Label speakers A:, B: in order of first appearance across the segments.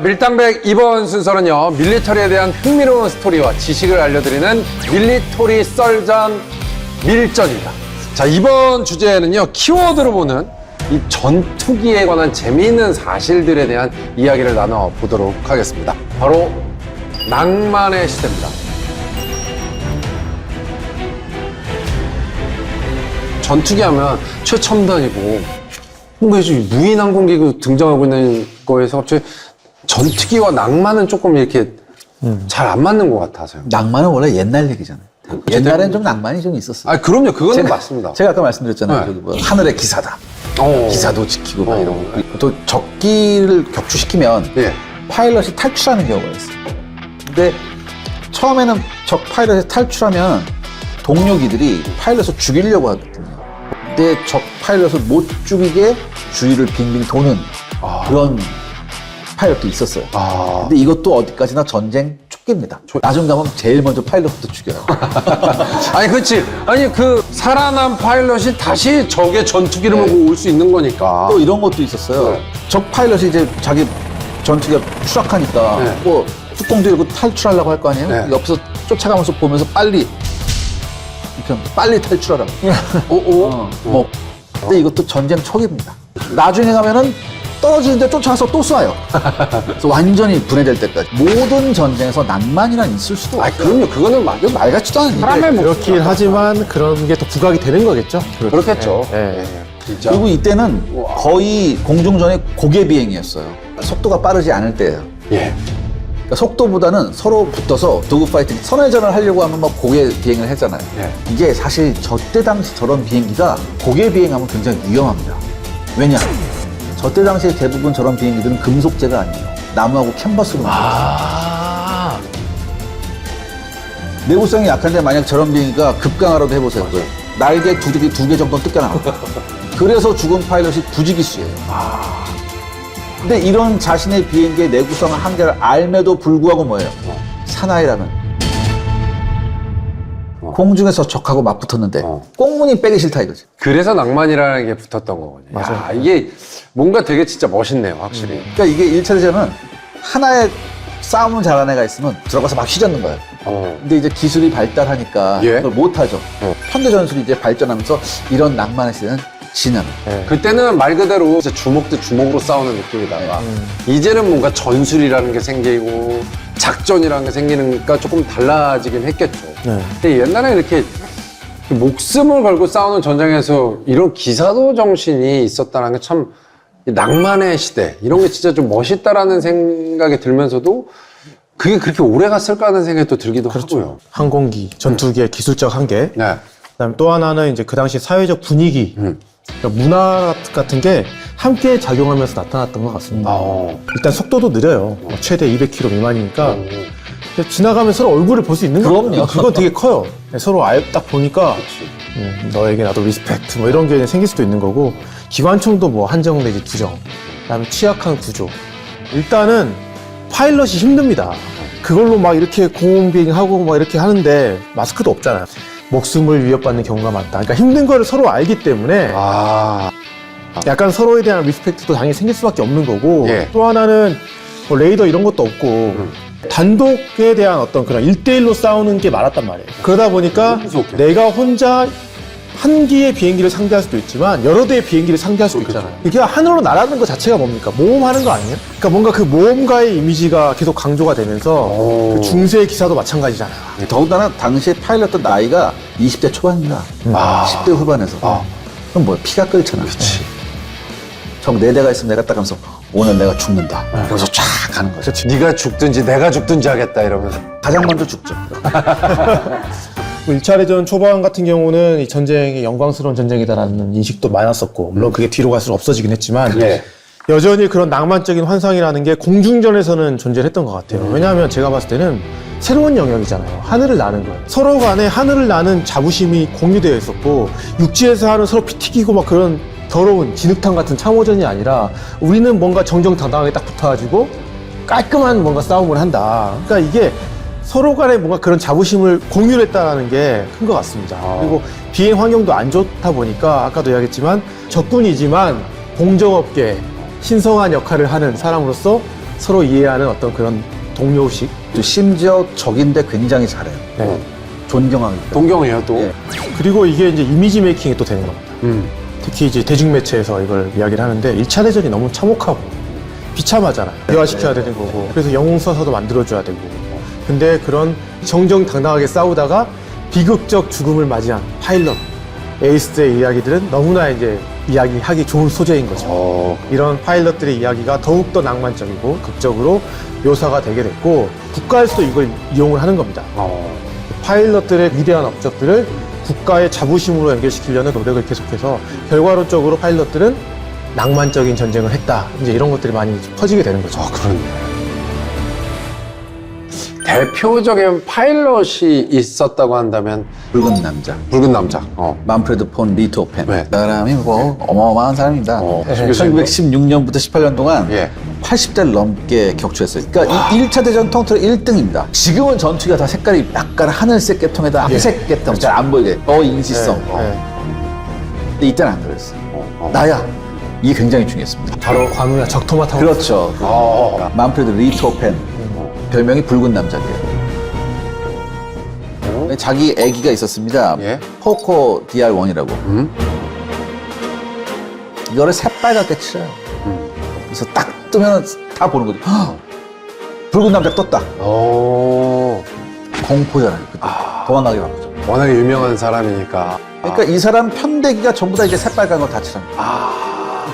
A: 밀당백 이번 순서는요, 밀리터리에 대한 흥미로운 스토리와 지식을 알려드리는 밀리터리 썰전 밀전입니다. 자, 이번 주제는요, 키워드로 보는 이 전투기에 관한 재미있는 사실들에 대한 이야기를 나눠보도록 하겠습니다. 바로 낭만의 시대입니다. 전투기 하면 최첨단이고 뭔가 이제 무인 항공기가 등장하고 있는 거에서 갑자기 전투기와 낭만은 조금 이렇게 잘 안 맞는 것 같아서요.
B: 낭만은 원래 옛날 얘기잖아요. 옛날엔 좀 낭만이 좀 있었어요.
A: 아, 그럼요. 그거는 맞습니다.
B: 제가 아까 말씀드렸잖아요.
A: 네.
B: 저기 뭐 하늘의 기사다. 기사도 지키고 막 이런 거. 또 적기를 격추시키면
A: 예.
B: 파일럿이 탈출하는 경우가 있어요. 근데 처음에는 적 파일럿이 탈출하면 동료기들이 파일럿을 죽이려고 하거든요. 근데 적 파일럿을 못 죽이게 주위를 빙빙 도는 그런 파일럿도 있었어요. 근데 이것도 어디까지나 전쟁 촉기입니다. 나중 가면 제일 먼저 파일럿부터 죽여요.
A: 아니, 그렇지. 아니, 그 살아난 파일럿이 다시 적의 전투기를
B: 네.
A: 몰고 올 수 있는 거니까.
B: 또 이런 것도 있었어요.
A: 네.
B: 적 파일럿이 이제 자기 전투기가 추락하니까
A: 네.
B: 뭐 뚜껑 들고 탈출하려고 할 거 아니에요?
A: 네.
B: 옆에서 쫓아가면서 보면서 빨리 탈출하라고. 뭐. 근데 이것도 전쟁 촉입니다. 나중에 가면은 떨어지는데 쫓아가서 또 쏴요. 그래서 완전히 분해될 때까지. 모든 전쟁에서 낭만이란 있을 수도
A: 아,
B: 없어요.
A: 그럼요. 그거는 말
B: 같지도 않은
A: 사람의
B: 일이에요.
A: 목숨.
C: 그렇긴 하지만 그런 게 또 부각이 되는 거겠죠.
A: 그렇겠죠.
C: 예.
A: 예. 진짜.
B: 그리고 이때는 거의 공중전의 고개 비행이었어요. 속도가 빠르지 않을 때예요.
A: 예.
B: 그러니까 속도보다는 서로 붙어서 도구 파이팅, 선회전을 하려고 하면 막 고개 비행을 했잖아요.
A: 예.
B: 이게 사실 저때 당시 저런 비행기가 고개 비행하면 굉장히 위험합니다. 왜냐? 저때 당시에 대부분 저런 비행기들은 금속재가 아니에요. 나무하고 캔버스로 만들었어요. 내구성이 약한데 만약 저런 비행기가 급강하라도 해보세요. 날개 두 개 정도는 뜯겨나와. 그래서 죽은 파일럿이 부지기수예요. 근데 이런 자신의 비행기의 내구성 한계를 알매도 불구하고 뭐예요? 사나이라는. 공중에서 적하고 맞붙었는데 꽁무니 빼기 싫다 이거지.
A: 그래서 낭만이라는 게 붙었던 거거든요. 맞아요. 야, 이게 뭔가 되게 진짜 멋있네요, 확실히.
B: 그러니까 이게 1차 대전은 하나의 싸움을 잘하는 애가 있으면 들어가서 막 휘젓는 거예요. 근데 이제 기술이 발달하니까
A: 예.
B: 그걸 못하죠. 현대전술이 이제 발전하면서 이런 낭만의 시대는 지나는.
A: 그때는 말 그대로 진짜 주먹 대 주먹으로 싸우는 느낌이다가 이제는 뭔가 전술이라는 게 생기고 작전이라는 게 생기니까 조금 달라지긴 했겠죠. 근데 옛날에 이렇게 목숨을 걸고 싸우는 전쟁에서 이런 기사도 정신이 있었다는 게 참 낭만의 시대, 이런 게 진짜 좀 멋있다라는 생각이 들면서도 그게 그렇게 오래 갔을까 하는 생각이 또 들기도 하고요.
C: 항공기, 전투기의 기술적 한계.
A: 네.
C: 그다음에 또 하나는 이제 그 당시 사회적 분위기, 그러니까 문화 같은 게 함께 작용하면서 나타났던 것 같습니다. 일단 속도도 느려요. 최대 200km 미만이니까. 근데 지나가면 서로 얼굴을 볼 수 있는 거예요.
B: 그럼요.
C: 그건 되게 커요. 서로 딱 보니까 너에게 나도 리스펙트 뭐 이런 게 생길 수도 있는 거고, 기관총도 뭐 한정 내지 두정, 그다음에 취약한 구조. 일단은 파일럿이 힘듭니다. 그걸로 막 이렇게 공비행하고 막 이렇게 하는데 마스크도 없잖아요. 목숨을 위협받는 경우가 많다. 그러니까 힘든 거를 서로 알기 때문에 약간 서로에 대한 리스펙트도 당연히 생길 수밖에 없는 거고,
A: 예.
C: 또 하나는 뭐 레이더 이런 것도 없고 단독에 대한 어떤 그런 1대1로 싸우는 게 많았단 말이에요. 그러다 보니까
A: 무섭게.
C: 내가 혼자 한 기의 비행기를 상대할 수도 있지만 여러 대의 비행기를 상대할 수도 있잖아요. 이게 하늘로 날아가는 것 자체가 뭡니까? 모험하는 거 아니에요? 그러니까 뭔가 그 모험가의 이미지가 계속 강조가 되면서 그 중세의 기사도 마찬가지잖아요.
B: 더군다나 당시에 파일럿들 나이가 20대 초반입니다. 10대 후반에서. 그럼 뭐야? 피가 끓잖아. 그렇지. 적 4대가 있으면 내가 딱 하면서 오늘 내가 죽는다. 그래서 쫙 가는 거죠.
A: 네가 죽든지 내가 죽든지 하겠다 이러면서.
B: 가장 먼저 죽죠.
C: 1차 대전 초반 같은 경우는 이 전쟁이 영광스러운 전쟁이다라는 인식도 많았었고, 물론 그게 뒤로 갈수록 없어지긴 했지만
A: 예.
C: 여전히 그런 낭만적인 환상이라는 게 공중전에서는 존재했던 것 같아요. 왜냐하면 제가 봤을 때는 새로운 영역이잖아요. 하늘을 나는 거예요. 서로 간에 하늘을 나는 자부심이 공유되어 있었고, 육지에서 하는 서로 피 튀기고 막 그런 더러운 진흙탕 같은 참호전이 아니라 우리는 뭔가 정정당당하게 딱 붙어가지고 깔끔한 뭔가 싸움을 한다. 그러니까 이게 서로 간에 뭔가 그런 자부심을 공유를 했다는 게 큰 것 같습니다. 그리고 비행 환경도 안 좋다 보니까 아까도 이야기했지만 적군이지만 공정업계 신성한 역할을 하는 사람으로서 서로 이해하는 어떤 그런 동료의식.
B: 또 심지어 적인데 굉장히 잘해요.
C: 네.
B: 존경하기.
A: 동경해요 또.
B: 예.
C: 그리고 이게 이제 이미지 메이킹이 또 되는 겁니다. 특히 이제 대중매체에서 이걸 이야기를 하는데 1차 대전이 너무 참혹하고 비참하잖아요. 대화시켜야 되는 거고. 그래서 영웅 써서도 만들어줘야 되고. 근데 그런 정정당당하게 싸우다가 비극적 죽음을 맞이한 파일럿, 에이스의 이야기들은 너무나 이제 이야기하기 좋은 소재인 거죠. 이런 파일럿들의 이야기가 더욱더 낭만적이고 극적으로 묘사가 되게 됐고 국가에서도 이걸 이용을 하는 겁니다. 파일럿들의 위대한 업적들을 국가의 자부심으로 연결시키려는 노력을 계속해서 결과론적으로 파일럿들은 낭만적인 전쟁을 했다. 이제 이런 것들이 많이 퍼지게 되는 거죠.
A: 그렇네. 대표적인 파일럿이 있었다고 한다면
B: 붉은 남자.
A: 붉은 남자.
B: 만프레드 폰 리트호펜.
A: 네.
B: 그 사람이 뭐 어마어마한 사람입니다.
A: 네.
B: 1916년부터 18년 동안
A: 예.
B: 80대를 넘게 격추했어요. 그러니까 이 1차 대전 통틀어 1등입니다. 지금은 전투기가 다 색깔이 약간 하늘색 계통에다 회색 계통 잘 안 보이게 인지성. 근데 이때는 안 그랬어요. 나야. 이게 굉장히 중요했습니다.
C: 바로 관우야 적토마 타고.
B: 그렇죠. 만프레드 리트호펜. 별명이 붉은 남자예요. 자기 아기가 있었습니다.
A: 예.
B: 포코 DR1이라고. 이거를 새빨갛게 칠해요. 그래서 딱 뜨면 다 보는 거죠. 헉! 붉은 남자 떴다. 공포잖아요. 그때. 도망가기 바쁘죠.
A: 워낙에 유명한 사람이니까.
B: 그러니까 이 사람 편대기가 전부 다 이제 새빨간 걸 다 칠합니다.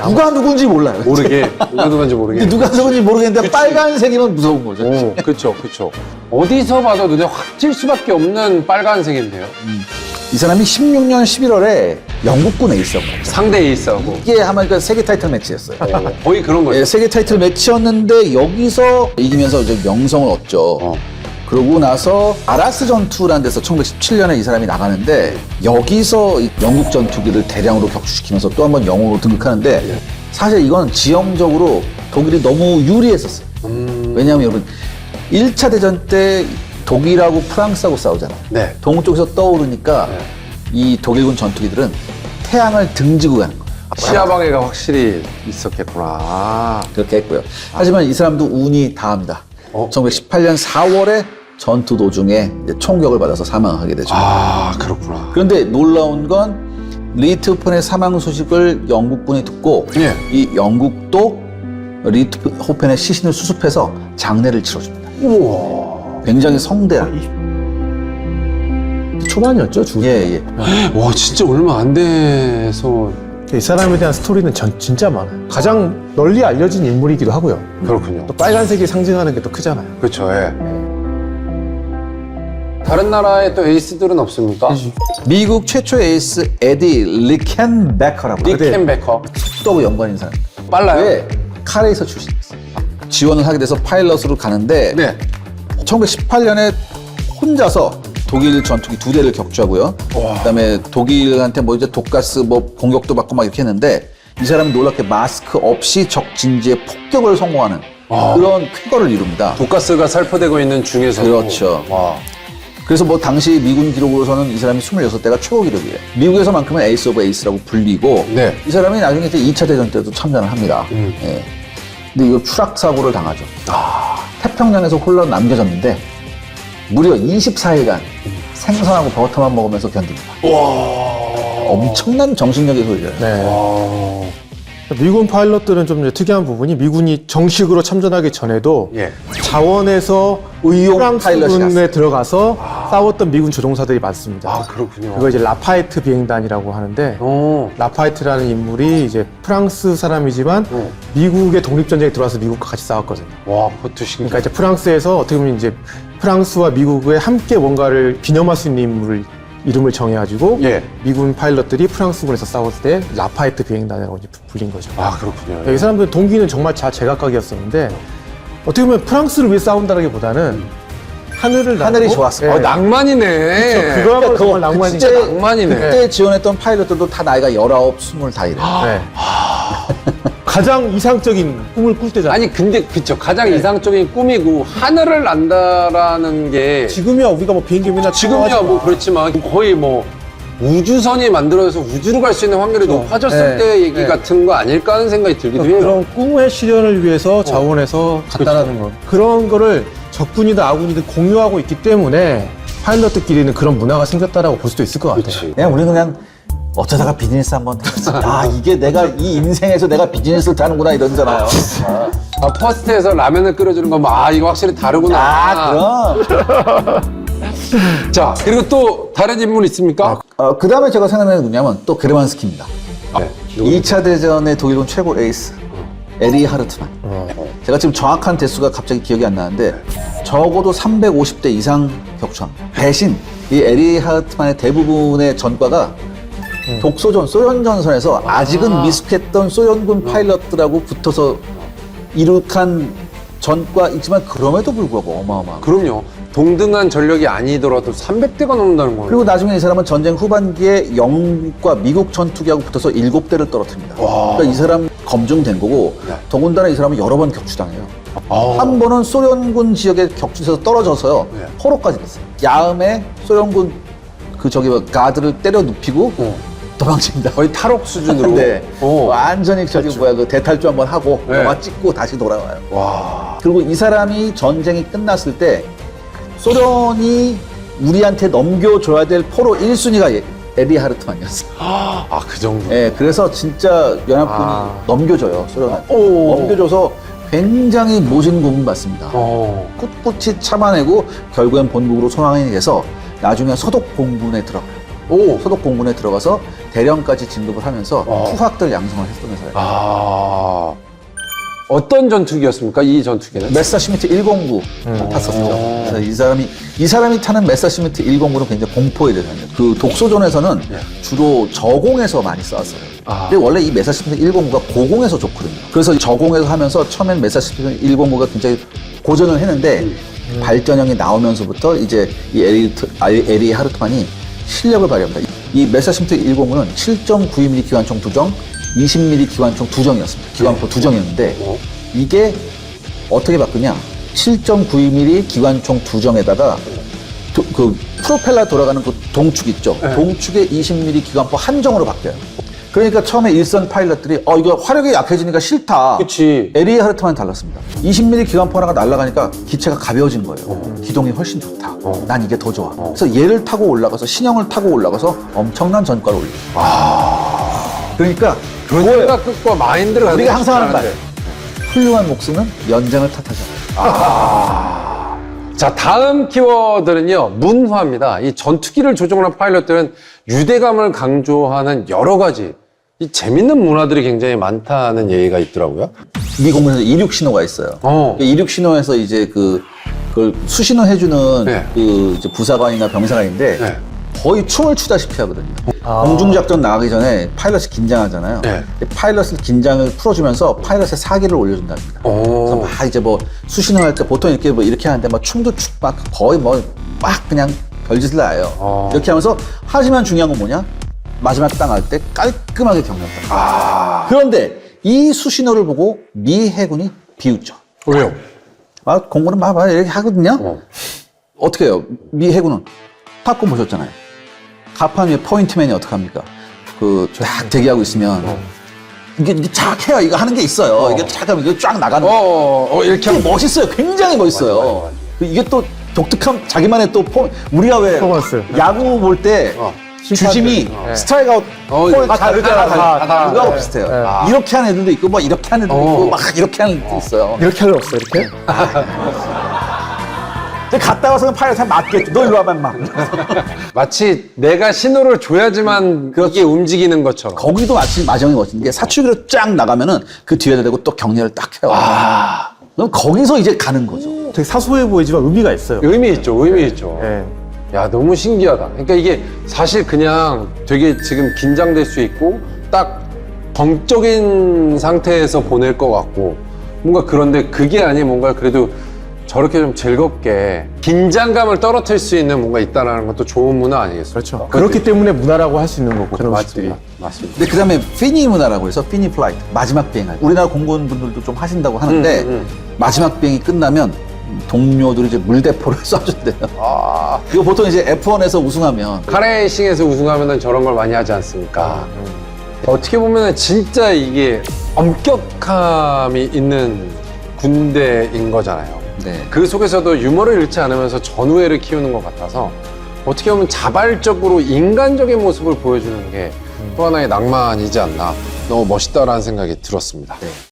B: 누가 누군지 몰라요.
A: 모르게 누가 누군지 모르게.
B: 누가 누군지 모르겠는데 빨간색이면 무서운 거죠.
A: 그렇죠, 그렇죠. 어디서 봐도 눈에 확 띌 수밖에 없는 빨간색인데요.
B: 이 사람이 16년 11월에 영국군 에이스였고
A: 상대 에이스하고
B: 이게 아마 그 세계 타이틀 매치였어요.
A: 거의 그런 거죠.
B: 예, 세계 타이틀 매치였는데 여기서 이기면서 이제 명성을 얻죠. 그러고 나서 아라스 전투라는 데서 1917년에 이 사람이 나가는데 여기서 이 영국 전투기를 대량으로 격추시키면서 또 한 번 영웅으로 등극하는데 사실 이건 지형적으로 독일이 너무 유리했었어요. 왜냐하면 여러분 1차 대전 때 독일하고 프랑스하고 싸우잖아요.
A: 네.
B: 동쪽에서 떠오르니까 이 독일군 전투기들은 태양을 등지고 가는 거예요.
A: 시야 방해가 확실히 있었겠구나.
B: 그렇게 했고요. 하지만 이 사람도 운이 다합니다. 1918년 4월에 전투 도중에 이제 총격을 받아서 사망하게 되죠.
A: 그렇구나.
B: 그런데 놀라운 건 리트호펜의 사망 소식을 영국군이 듣고
A: 예.
B: 이 영국도 리트호펜의 시신을 수습해서 장례를 치러줍니다.
A: 우와.
B: 굉장히 성대한.
C: 초반이었죠, 주.
B: 예.
A: 와, 진짜 얼마 안 돼서.
C: 이 사람에 대한 스토리는 진짜 많아요. 가장 널리 알려진 인물이기도 하고요.
A: 그렇군요.
C: 또 빨간색이 상징하는 게 또 크잖아요.
A: 그렇죠, 예. 다른 나라에 또 에이스들은 없습니까?
B: 미국 최초 에이스 에디 리켄베커라고.
A: 리켄베커.
B: 또 연관인 사람.
A: 빨라요?
B: 왜? 카레이서 출신이었어요. 지원을 하게 돼서 파일럿으로 가는데
A: 네.
B: 1918년에 혼자서 독일 전투기 2대를 격추하고요. 그다음에 독일한테 뭐 이제 독가스 뭐 공격도 받고 막 이렇게 했는데 이 사람이 놀랍게 마스크 없이 적 진지에 폭격을 성공하는 그런 쾌거를 이룹니다.
A: 독가스가 살포되고 있는 중에서.
B: 그렇죠.
A: 와.
B: 그래서 뭐 당시 미군 기록으로서는 이 사람이 26대가 최고 기록이에요. 미국에서만큼은 에이스 오브 에이스라고 불리고
A: 네.
B: 이 사람이 나중에 이제 2차 대전 때도 참전을 합니다. 예. 근데 이거 추락 사고를 당하죠. 태평양에서 홀로 남겨졌는데 무려 24일간 생선하고 버터만 먹으면서 견딥니다. 엄청난 정신력의 소리예요.
C: 네. 미군 파일럿들은 좀 이제 특이한 부분이 미군이 정식으로 참전하기 전에도
A: 예.
C: 자원에서
B: 의용 파일럿이
C: 프랑스군에
B: 갔어요.
C: 들어가서 싸웠던 미군 조종사들이 많습니다.
A: 그렇군요.
C: 그거 이제 라파에트 비행단이라고 하는데 라파에트라는 인물이 이제 프랑스 사람이지만 미국의 독립전쟁에 들어와서 미국과 같이 싸웠거든요.
A: 와, 그것도 신기해.
C: 그러니까 이제 프랑스에서 어떻게 보면 이제 프랑스와 미국의 함께 뭔가를 기념할 수 있는 인물을 이름을 정해가지고
A: 예.
C: 미군 파일럿들이 프랑스군에서 싸웠을 때 라파에트 비행단이라고 이제 불린 거죠.
A: 그렇군요.
C: 이 사람들 동기는 정말 제각각이었었는데 어떻게 보면 프랑스를 위해 싸운다라기보다는 하늘이
B: 좋았어.
C: 예.
A: 낭만이네.
C: 그거야말로 정말 낭만이죠.
A: 진짜 낭만이네.
B: 그때 지원했던 파일럿들도 다 나이가 19, 20 다 이래요.
C: 네. 가장 이상적인 꿈을 꿀 때잖아요.
A: 아니, 근데 그쵸. 가장 이상적인 꿈이고 하늘을 난다라는 게
C: 지금이야 우리가 뭐 비행기나
A: 지금이야 뭐 그렇지만 거의 뭐 우주선이 만들어져서 우주로 갈 수 있는 확률이 높아졌을
C: 네.
A: 때 얘기
C: 네.
A: 같은 거 아닐까 하는 생각이 들기도 해요.
C: 그런 꿈의 실현을 위해서 자원해서 갔다라는 거. 그런 거를 적군이든 아군이든 공유하고 있기 때문에 파일럿들끼리는 그런 문화가 생겼다라고 볼 수도 있을 것 같아요.
A: 그렇지.
B: 그냥 우리는 그냥 어쩌다가 비즈니스 한번 해봤어. 아, 이게 내가 이 인생에서 내가 비즈니스를 타는구나 이러잖아요.
A: 퍼스트에서 라면을 끓여주는 거, 이거 확실히 다르구나.
B: 아, 그럼.
A: 자, 그리고 또 다른 인물 있습니까?
B: 그 다음에 제가 생각나는 누구냐면 또 게르만스키입니다.
A: 네.
B: 2차 대전의 독일군 최고 에이스 에리 하르트만. 제가 지금 정확한 대수가 갑자기 기억이 안 나는데 적어도 350대 이상 격추합니다. 대신 이 에리 하르트만의 대부분의 전과가 독소전, 소련 전선에서 아직은 미숙했던 소련군 파일럿들하고 붙어서 이룩한 전과이지만 그럼에도 불구하고 어마어마한.
A: 그럼요. 동등한 전력이 아니더라도 300대가 넘는다는 거예요.
B: 그리고 나중에 이 사람은 전쟁 후반기에 영국과 미국 전투기하고 붙어서 7대를 떨어뜨립니다. 그러니까 이 사람 검증된 거고 더군다나 이 사람은 여러 번 격추당해요. 한 번은 소련군 지역에 격추돼서 떨어져서요. 포로까지 됐어요. 야음에 소련군 가드를 때려 눕히고 도망칩니다.
A: 거의 탈옥 수준으로.
B: 네.
A: 오.
B: 완전히 그 대탈주 한번 하고
A: 네.
B: 영화 찍고 다시 돌아와요.
A: 와.
B: 그리고 이 사람이 전쟁이 끝났을 때 소련이 우리한테 넘겨줘야 될 포로 1순위가 에리 하르트만이었어요.
A: 그 정도.
B: 네, 그래서 진짜 연합군이 넘겨줘요, 소련한테. 넘겨줘서 굉장히 모진 고문 받습니다. 꿋꿋이 참아내고 결국엔 본국으로 소환이 돼서 나중에 서독 공군에 들어가요. 서독 공군에 들어가서 대령까지 진급을 하면서 후학들 양성을 했던 회사예요.
A: 어떤 전투기였습니까? 이 전투기는?
B: 메사시미트 109 탔었죠. 그래서 이 사람이 타는 메사시미트 109는 굉장히 공포의 대상이에요. 그 독소전에서는 주로 저공에서 많이 싸웠어요. 근데 원래 이 메사시미트 109가 고공에서 좋거든요. 그래서 저공에서 하면서 처음엔 메사시미트 109가 굉장히 고전을 했는데 발전형이 나오면서부터 이제 이 에리 하르트만이 실력을 발휘합니다. 이 메사시미트 109는 7.92mm 기관총 2정, 20mm 기관총 2정이었습니다. 기관포 2정이었는데 이게 어떻게 바꾸냐? 7.92mm 기관총 2정에다가 그 프로펠러 돌아가는 그 동축 있죠? 동축에 20mm 기관포 한 정으로 바뀌어요. 그러니까 처음에 일선 파일럿들이 이거 화력이 약해지니까 싫다.
A: 그치.
B: 에리 하르트만 달랐습니다. 20mm 기관포 하나가 날아가니까 기체가 가벼워진 거예요. 기동이 훨씬 좋다. 난 이게 더 좋아. 그래서 얘를 타고 올라가서 신형을 타고 올라가서 엄청난 전과를 올렸어요. 그러니까
A: 그런 생각 끝과 마인드를 가지고
B: 우리가 항상 하는 말.
A: 싶지
B: 훌륭한 목숨은 연장을 탓하지 않아.
A: 자, 다음 키워드는요, 문화입니다. 이 전투기를 조종하는 파일럿들은 유대감을 강조하는 여러 가지 이 재밌는 문화들이 굉장히 많다는 얘기가 있더라고요.
B: 미공에서 이륙 신호가 있어요. 이륙 신호에서 이제 그걸 수신호 해주는 그 이제 부사관이나 병사관인데 거의 춤을 추다시피 하거든요. 공중작전 나가기 전에 파일럿이 긴장하잖아요. 파일럿을 긴장을 풀어주면서 파일럿의 사기를 올려준답니다. 그래서 막 이제 뭐 수신호 할 때 보통 이렇게 하는데 막 춤도 막 거의 막 그냥 별짓을 다 해요. 이렇게 하면서 하지만 중요한 건 뭐냐? 마지막 땅할 때 깔끔하게 경례합니다. 그런데 이 수신호를 보고 미 해군이 비웃죠.
A: 왜요?
B: 공군은 막 이렇게 하거든요. 어떻게 해요? 미 해군은 탑건 보셨잖아요. 가판 위에 포인트맨이 어떡합니까? 딱 대기하고 있으면 이게 착 해요. 이거 하는 게 있어요. 이게 착 하면 이게 쫙 나가는 거.
A: 이렇게 하면
B: 멋있어요. 굉장히 멋있어요.
A: 맞아.
B: 이게 또 독특한 자기만의 또 우리가 왜
C: 퍼포먼스.
B: 야구 볼 때 주심이 스트라이크 아웃 다 다르잖아. 그거하고 비슷해요. 이렇게 하는 애들도 있고 뭐 이렇게 하는 애들도 있고 막 이렇게 하는 애들도 있어요.
C: 이렇게 할 일 없어, 이렇게?
B: 근데 갔다 와서는 파일럿한테 맞겠지. 너 일로 와봐, 막.
A: 마치 내가 신호를 줘야지만 이게 움직이는 것처럼.
B: 거기도 마지막에 멋진 게 사출기로 쫙 나가면은 그 뒤에다 대고 또 경례를 딱 해요. 그럼 거기서 이제 가는 거죠.
C: 되게 사소해 보이지만 의미가 있어요.
A: 의미 있죠.
C: 네.
A: 야, 너무 신기하다. 그러니까 이게 사실 그냥 되게 지금 긴장될 수 있고 딱 정적인 상태에서 보낼 것 같고 뭔가 그런데 그게 아닌 뭔가 그래도 저렇게 좀 즐겁게 긴장감을 떨어뜨릴 수 있는 뭔가 있다는 것도 좋은 문화 아니겠어요?
C: 그렇죠. 그렇기 때문에 문화라고 할 수 있는 거고, 그런 것들이.
A: 맞습니다.
B: 근데 그 다음에 피니 문화라고 해서 피니 플라이트, 마지막 비행할. 우리나라 공무원 분들도 좀 하신다고 하는데 마지막 비행이 끝나면 동료들이 이제 물대포를 쏴준대요.
A: 아,
B: 이거 보통 이제 F1에서 우승하면
A: 카레이싱에서 우승하면은 저런 걸 많이 하지 않습니까? 어떻게 보면은 진짜 이게 엄격함이 있는 군대인 거잖아요.
B: 네.
A: 그 속에서도 유머를 잃지 않으면서 전우애를 키우는 것 같아서 어떻게 보면 자발적으로 인간적인 모습을 보여주는 게 또 하나의 낭만이지 않나. 너무 멋있다라는 생각이 들었습니다.
B: 네.